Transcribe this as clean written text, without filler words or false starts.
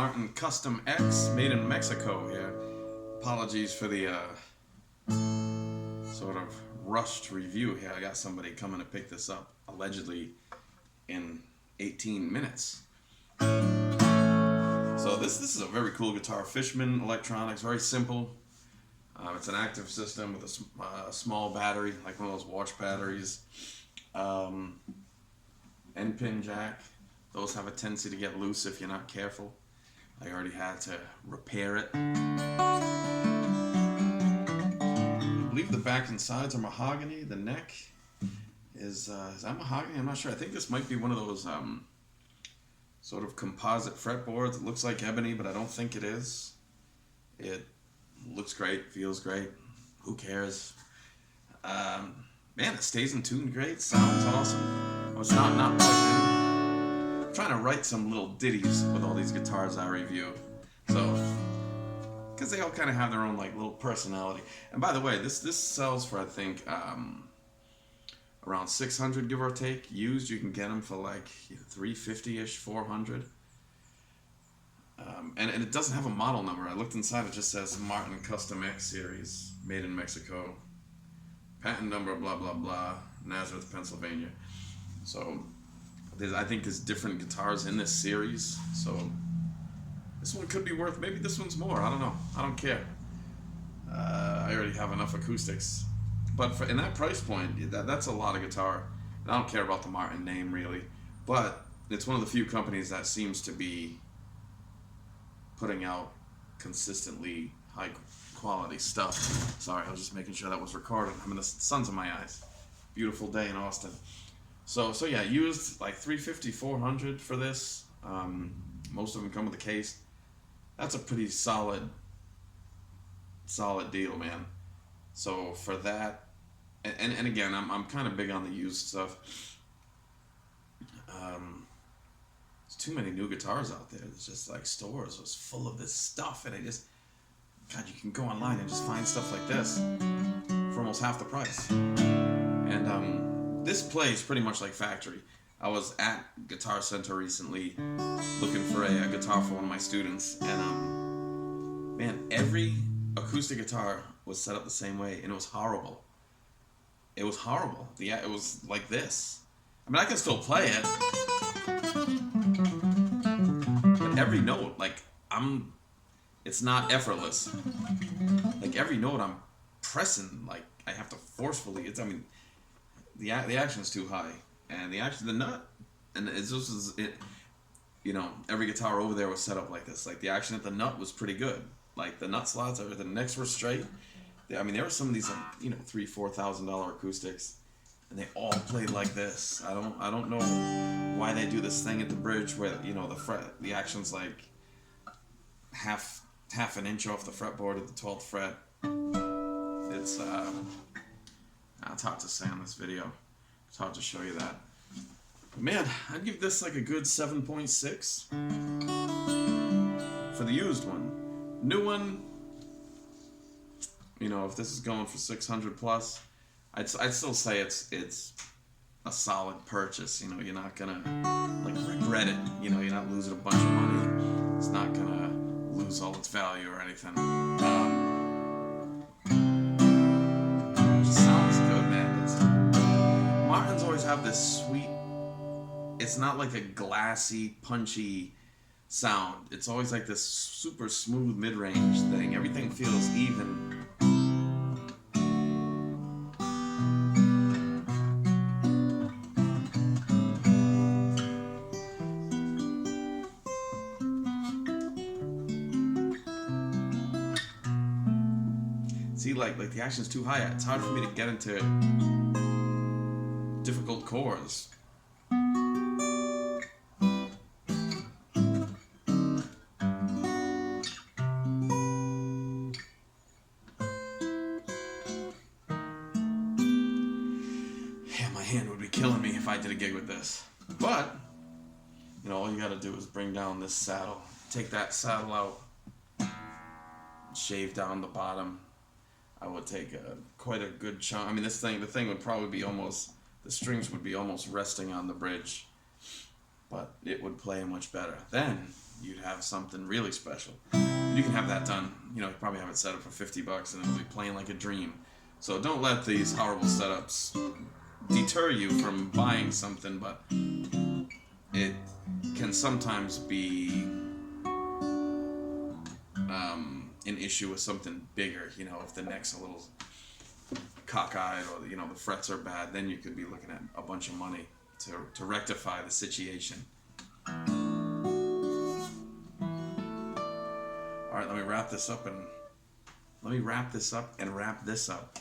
Martin Custom X, made in Mexico here. Apologies for the sort of rushed review here. I got somebody coming to pick this up, allegedly in 18 minutes. So this is a very cool guitar. Fishman Electronics, very simple. It's an active system with a small battery, like one of those watch batteries. N-pin jack. Those have a tendency to get loose if you're not careful. I already had to repair it. I believe the back and sides are mahogany. The neck is that mahogany? I'm not sure. I think this might be one of those sort of composite fretboards. It looks like ebony, but I don't think it is. It looks great, feels great. Who cares? Man, it stays in tune great. Sounds awesome. I was not plugged in. I'm trying to write some little ditties with all these guitars I review. So, because they all kind of have their own like little personality. And by the way, this sells for I think around 600, give or take. Used, you can get them for like 350-ish, 400. And it doesn't have a model number. I looked inside, it just says Martin Custom X Series, made in Mexico. Patent number, blah, blah, blah, Nazareth, Pennsylvania. So, I think there's different guitars in this series. So, this one could be worth, maybe this one's more, I don't know. I don't care. I already have enough acoustics. But in that price point, that's a lot of guitar. And I don't care about the Martin name, really. But it's one of the few companies that seems to be putting out consistently high quality stuff. Sorry, I was just making sure that was recorded. I mean, the sun's in my eyes. Beautiful day in Austin. So yeah, used like 350, 400 for this. Most of them come with a case. That's a pretty solid deal, man. So for that, and again, I'm kind of big on the used stuff. There's too many new guitars out there. It's just like stores was full of this stuff, and God, you can go online and just find stuff like this for almost half the price. And this plays pretty much like factory. I was at Guitar Center recently looking for a guitar for one of my students, and man, every acoustic guitar was set up the same way, and it was horrible. It was horrible. It was like this. I mean, I can still play it, but every note, like, it's not effortless. Like, every note I'm pressing, like, I have to forcefully, the action's too high, and the nut, and every guitar over there was set up like this. Like, the action at the nut was pretty good. Like, the nut slots, the necks were straight. There were some of these, $3,000-$4,000 acoustics, and they all played like this. I don't know why they do this thing at the bridge where the action's like half an inch off the fretboard at the 12th fret. It's hard to say on this video. It's hard to show you that. But man, I'd give this like a good 7.6 for the used one. New one, if this is going for 600 plus, I'd still say it's a solid purchase. You're not gonna like regret it. You're not losing a bunch of money. It's not gonna lose all its value or anything. It just sounds good, man. Martins always have this sweet. It's not like a glassy, punchy sound. It's always like this super smooth mid-range thing. Everything feels even. See, like the action's too high. It's hard for me to get into difficult chords. Hand would be killing me if I did a gig with this. But, all you gotta do is bring down this saddle. Take that saddle out, shave down the bottom. I would take quite a good chunk. I mean, the thing would probably be the strings would be almost resting on the bridge, but it would play much better. Then you'd have something really special. You can have that done. You probably have it set up for $50 and it'll be playing like a dream. So don't let these horrible setups deter you from buying something, but it can sometimes be an issue with something bigger. If the neck's a little cockeyed or the frets are bad, then you could be looking at a bunch of money to rectify the situation. All right, let me wrap this up and wrap this up.